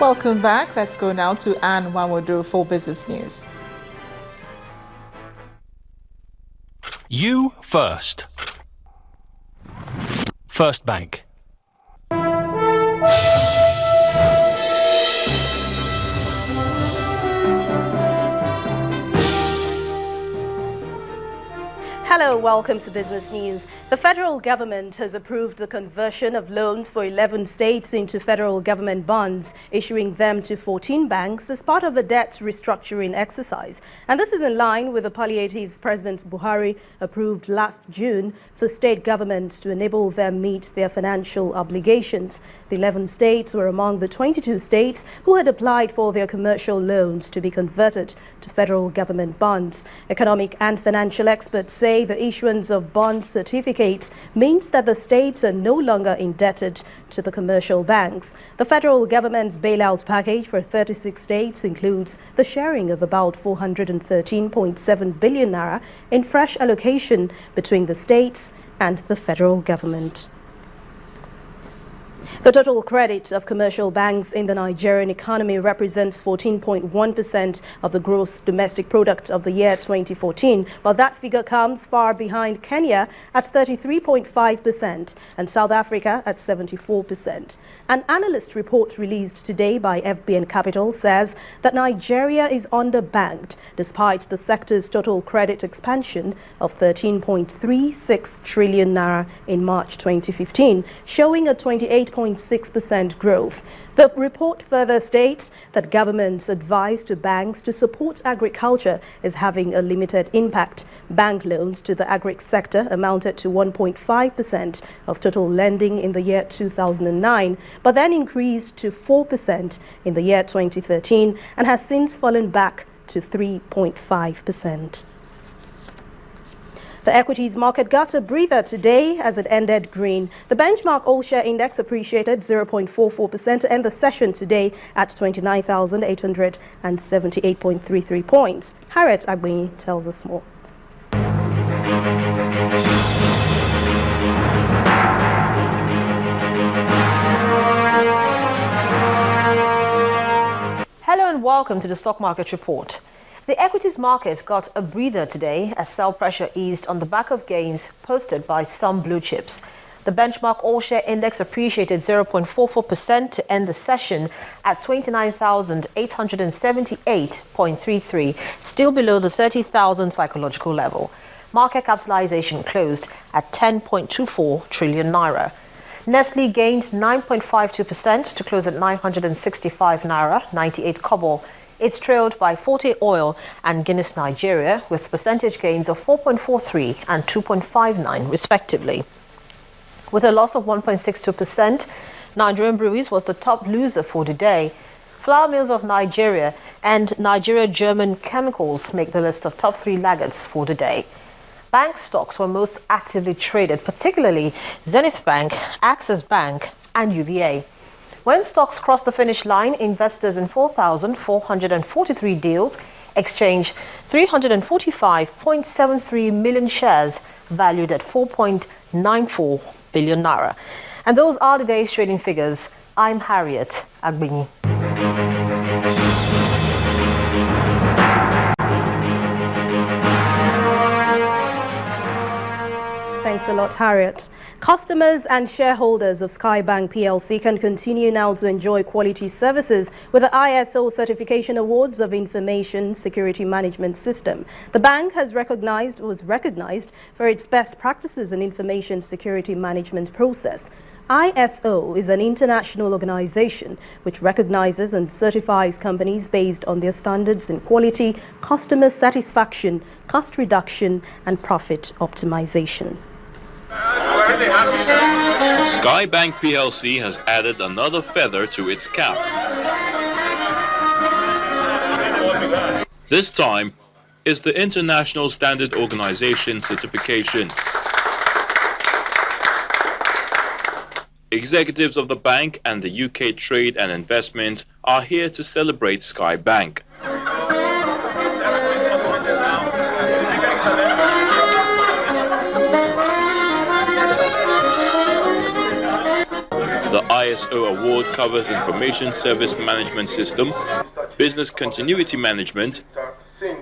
Welcome back. Let's go now to Anne Wawodo for business news. You first. First Bank. Hello, welcome to Business News. The federal government has approved the conversion of loans for 11 states into federal government bonds, issuing them to 14 banks as part of a debt restructuring exercise. And this is in line with the palliatives President Buhari approved last June for state governments to enable them meet their financial obligations. The 11 states were among the 22 states who had applied for their commercial loans to be converted to federal government bonds. Economic and financial experts say the issuance of bond certificates means that the states are no longer indebted to the commercial banks. The federal government's bailout package for 36 states includes the sharing of about 413.7 billion naira in fresh allocation between the states and the federal government. The total credit of commercial banks in the Nigerian economy represents 14.1% of the gross domestic product of the year 2014, but that figure comes far behind Kenya at 33.5% and South Africa at 74%. An analyst report released today by FBN Capital says that Nigeria is underbanked despite the sector's total credit expansion of 13.36 trillion naira in March 2015, showing a 28.6% growth. The report further states that government's advice to banks to support agriculture is having a limited impact. Bank loans to the agri sector amounted to 1.5% of total lending in the year 2009, but then increased to 4% in the year 2013 and has since fallen back to 3.5%. The equities market got a breather today as it ended green. The benchmark all-share index appreciated 0.44% to end the session today at 29,878.33 points. Harriet Agbeni tells us more. Hello and welcome to the Stock Market Report. The equities market got a breather today as sell pressure eased on the back of gains posted by some blue chips. The benchmark all-share index appreciated 0.44% to end the session at 29,878.33, still below the 30,000 psychological level. Market capitalization closed at 10.24 trillion naira. Nestle gained 9.52% to close at 965 naira 98 kobo. It's trailed by Forte Oil and Guinness Nigeria with percentage gains of 4.43 and 2.59 respectively. With a loss of 1.62%, Nigerian Breweries was the top loser for the day. Flour Mills of Nigeria and Nigeria German Chemicals make the list of top 3 laggards for the day. Bank stocks were most actively traded, particularly Zenith Bank, Access Bank and UBA. When stocks crossed the finish line, investors in 4,443 deals exchanged 345.73 million shares valued at 4.94 billion naira. And those are the day's trading figures. I'm Harriet Agbeni. Thanks a lot, Harriet. Customers and shareholders of Skybank PLC can continue now to enjoy quality services with the ISO Certification Awards of Information Security Management System. The bank was recognized for its best practices in information security management process. ISO is an international organization which recognizes and certifies companies based on their standards in quality, customer satisfaction, cost reduction, and profit optimization. Skybank PLC has added another feather to its cap. This time is the International Standard Organization certification. Executives of the bank and the UK Trade and Investment are here to celebrate Skybank. The ISO award covers Information Service Management System, Business Continuity Management,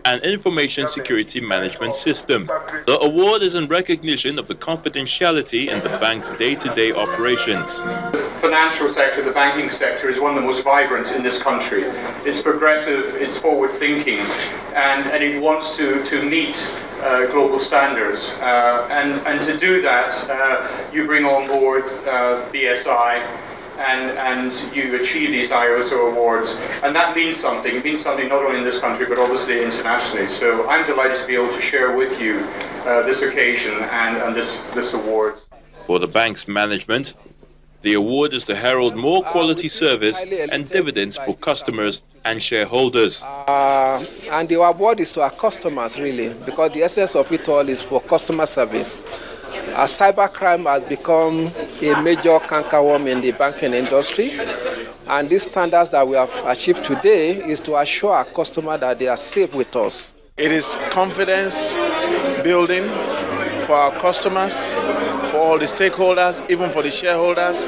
and Information Security Management System. The award is in recognition of the confidentiality in the bank's day-to-day operations. The financial sector, the banking sector, is one of the most vibrant in this country. It's progressive, it's forward-thinking, and it wants to meet global standards. And to do that, you bring on board BSI, and you achieve these ISO awards, and that means something. It means something not only in this country, but obviously internationally. So I'm delighted to be able to share with you this occasion and this award. For the bank's management, the award is to herald more quality service and dividends for customers and shareholders. And the award is to our customers, really, because the essence of it all is for customer service. As cybercrime has become a major cankerworm in the banking industry, and these standards that we have achieved today is to assure our customer that they are safe with us. It is confidence building for our customers, for all the stakeholders, even for the shareholders,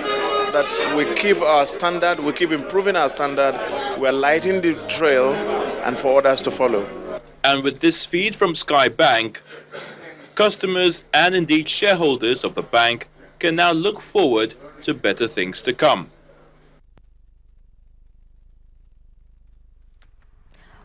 that we keep our standard, we keep improving our standard, we're lighting the trail, and for others to follow. And with this feed from Sky Bank, customers and indeed shareholders of the bank can now look forward to better things to come.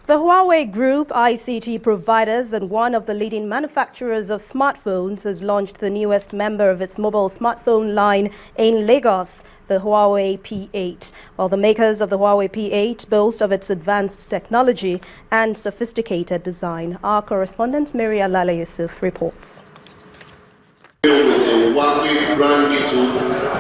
The Huawei Group, ICT providers and one of the leading manufacturers of smartphones, has launched the newest member of its mobile smartphone line in Lagos, the Huawei P8. While the makers of the Huawei P8 boast of its advanced technology and sophisticated design. Our correspondent Mary Alale Yusuf reports.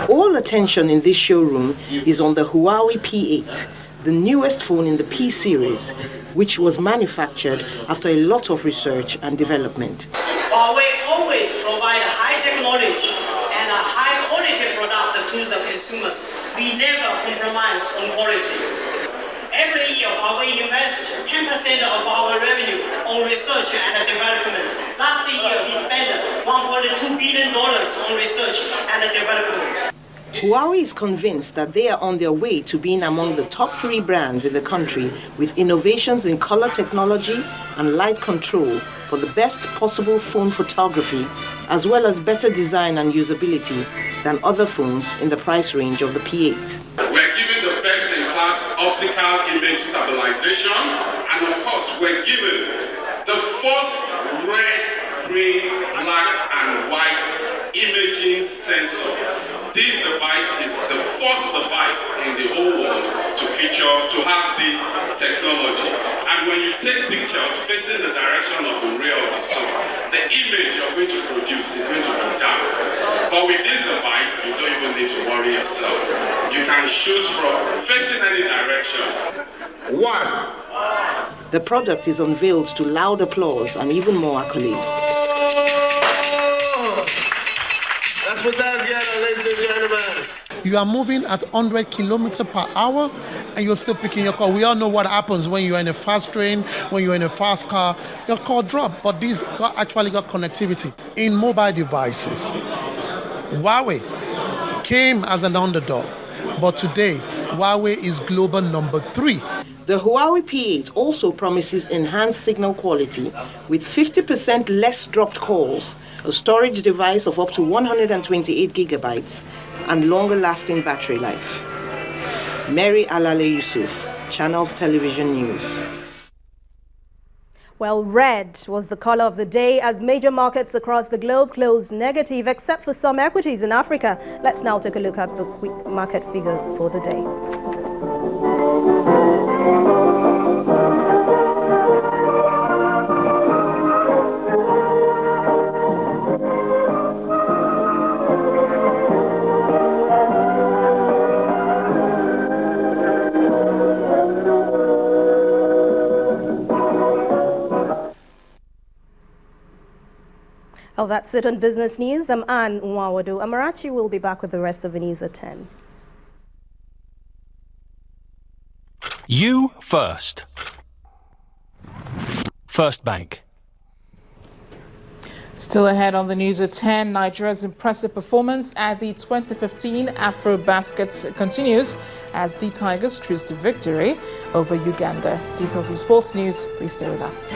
All attention in this showroom is on the Huawei P8, the newest phone in the P series, which was manufactured after a lot of research and development. Huawei always provide high technology and a high quality product to the consumers. We never compromise on quality. Every year, Huawei invests 10% of our revenue on research and development. Last year, we spent $1.2 billion on research and development. Huawei is convinced that they are on their way to being among the top 3 brands in the country with innovations in color technology and light control for the best possible phone photography, as well as better design and usability than other phones in the price range of the P8. We're given the best-in-class optical image stabilization, and of course, we're given the first red, green, black, and white imaging sensor. This device is the first device in the whole world to have this technology. And when you take pictures facing the direction of the ray of the sun, the image you're going to produce is going to be dark. But with this device, you don't even need to worry yourself. You can shoot from facing any direction. The product is unveiled to loud applause and even more accolades. That's what that's together, ladies and gentlemen. You are moving at 100 kilometers per hour and you're still picking your call. We all know what happens when you're in a fast train, when you're in a fast car, your call drops. But these actually got connectivity in mobile devices. Huawei came as an underdog, but today Huawei is global number 3. The Huawei P8 also promises enhanced signal quality with 50% less dropped calls, a storage device of up to 128 gigabytes, and longer-lasting battery life. Mary Alale Yusuf, Channels Television News. Well, red was the color of the day as major markets across the globe closed negative, except for some equities in Africa. Let's now take a look at the quick market figures for the day. Well, that's it on Business News. I'm Anne Nwawadu. Amarachi will be back with the rest of the news at 10. You first. First Bank. Still ahead on the news at 10, Nigeria's impressive performance at the 2015 Afro-Baskets continues as the Tigers cruise to victory over Uganda. Details in sports news, please stay with us.